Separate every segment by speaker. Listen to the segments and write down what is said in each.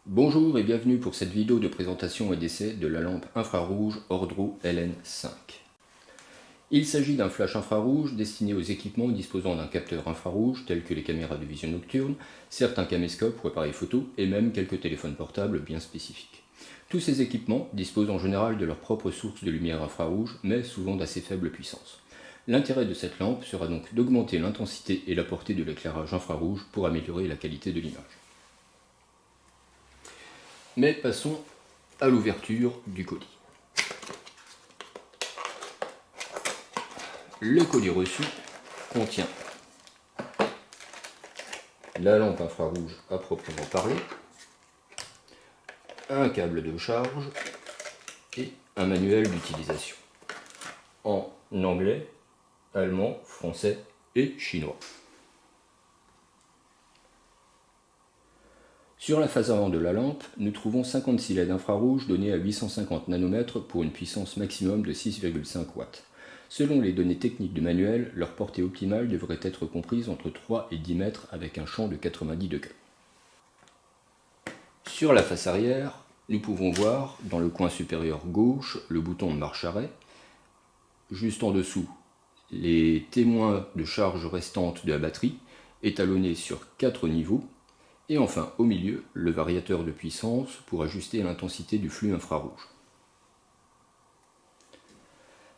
Speaker 1: Bonjour et bienvenue pour cette vidéo de présentation et d'essai de la lampe infrarouge Ordro LN5. Il s'agit d'un flash infrarouge destiné aux équipements disposant d'un capteur infrarouge tels que les caméras de vision nocturne, certains caméscopes ou appareils photo et même quelques téléphones portables bien spécifiques. Tous ces équipements disposent en général de leur propre source de lumière infrarouge mais souvent d'assez faible puissance. L'intérêt de cette lampe sera donc d'augmenter l'intensité et la portée de l'éclairage infrarouge pour améliorer la qualité de l'image. Mais passons à l'ouverture du colis. Le colis reçu contient la lampe infrarouge à proprement parler, un câble de charge et un manuel d'utilisation en anglais, allemand, français et chinois. Sur la face avant de la lampe, nous trouvons 56 LED infrarouges donnés à 850 nanomètres pour une puissance maximum de 6,5 watts. Selon les données techniques du manuel, leur portée optimale devrait être comprise entre 3 et 10 mètres avec un champ de 90 degrés. Sur la face arrière, nous pouvons voir dans le coin supérieur gauche le bouton de marche arrêt, juste en dessous les témoins de charge restante de la batterie étalonnés sur 4 niveaux, et enfin au milieu le variateur de puissance pour ajuster l'intensité du flux infrarouge.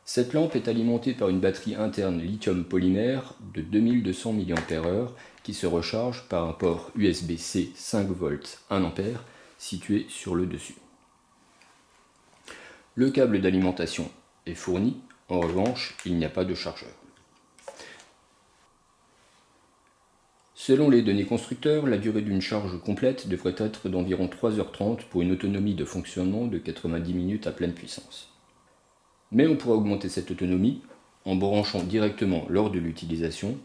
Speaker 1: Cette lampe est alimentée par une batterie interne lithium polymère de 2200 mAh qui se recharge par un port USB-C 5V 1A situé sur le dessus. Le câble d'alimentation est fourni, en revanche il n'y a pas de chargeur. Selon les données constructeurs, la durée d'une charge complète devrait être d'environ 3h30 pour une autonomie de fonctionnement de 90 minutes à pleine puissance. Mais on pourra augmenter cette autonomie en branchant directement lors de l'utilisation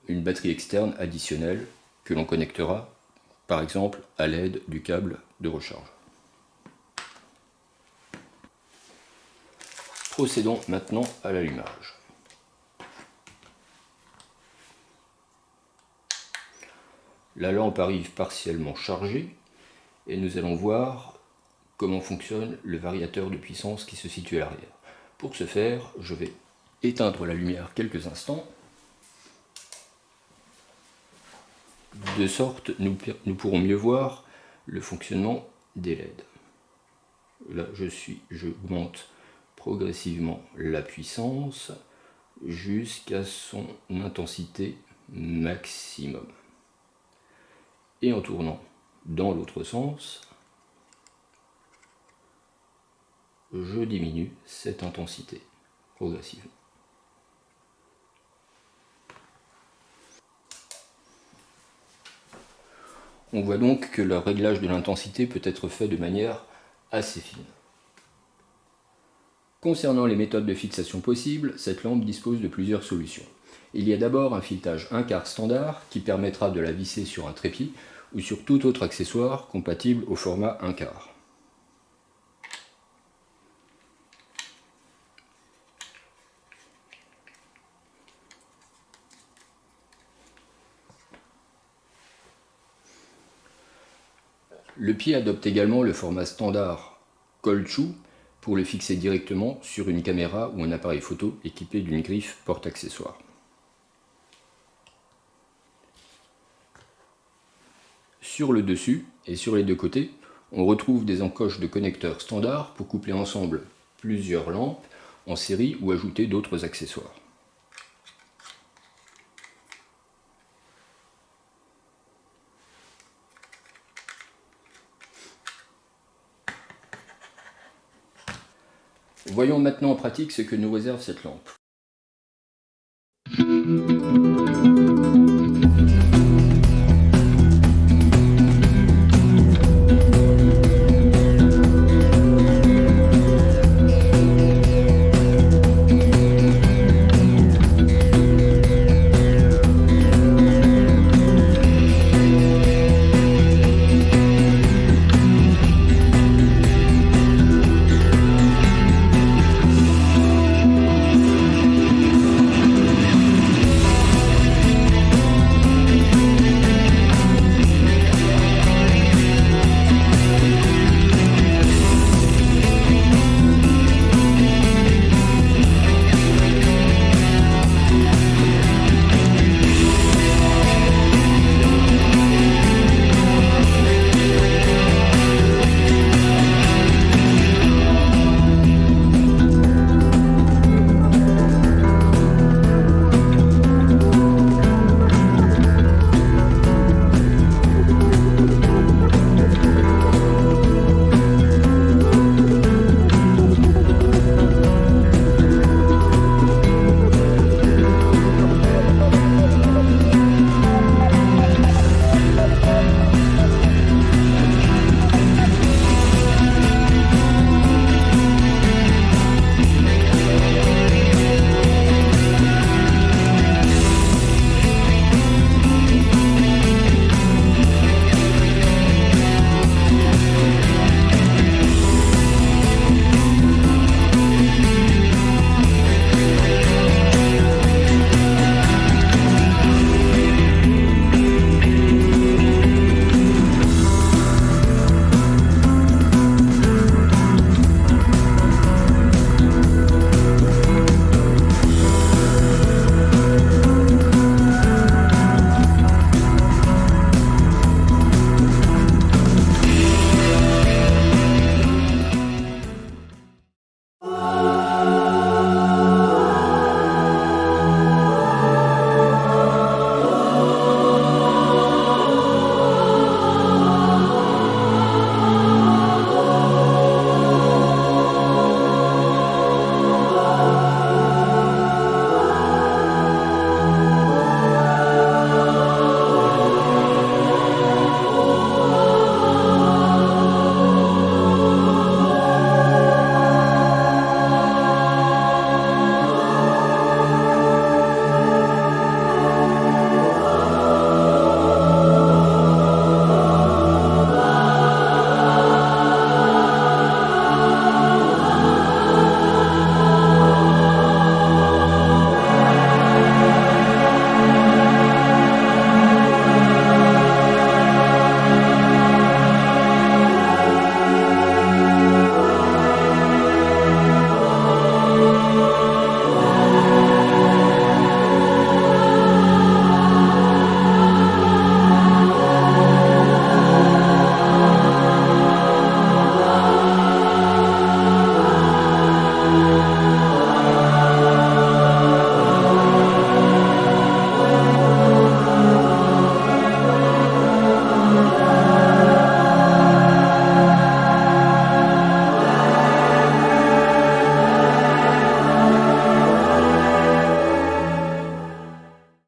Speaker 1: une batterie externe additionnelle que l'on connectera par exemple à l'aide du câble de recharge. Procédons maintenant à l'allumage. La lampe arrive partiellement chargée et nous allons voir comment fonctionne le variateur de puissance qui se situe à l'arrière. Pour ce faire, je vais éteindre la lumière quelques instants, de sorte nous pourrons mieux voir le fonctionnement des LED. Là, j'augmente progressivement la puissance jusqu'à son intensité maximum. Et en tournant dans l'autre sens, je diminue cette intensité progressivement. On voit donc que le réglage de l'intensité peut être fait de manière assez fine. Concernant les méthodes de fixation possibles, cette lampe dispose de plusieurs solutions. Il y a d'abord un filetage 1/4 standard qui permettra de la visser sur un trépied ou sur tout autre accessoire compatible au format 1/4. Le pied adopte également le format standard cold shoe pour le fixer directement sur une caméra ou un appareil photo équipé d'une griffe porte-accessoires. Sur le dessus et sur les deux côtés, on retrouve des encoches de connecteurs standards pour coupler ensemble plusieurs lampes en série ou ajouter d'autres accessoires. Voyons maintenant en pratique ce que nous réserve cette lampe.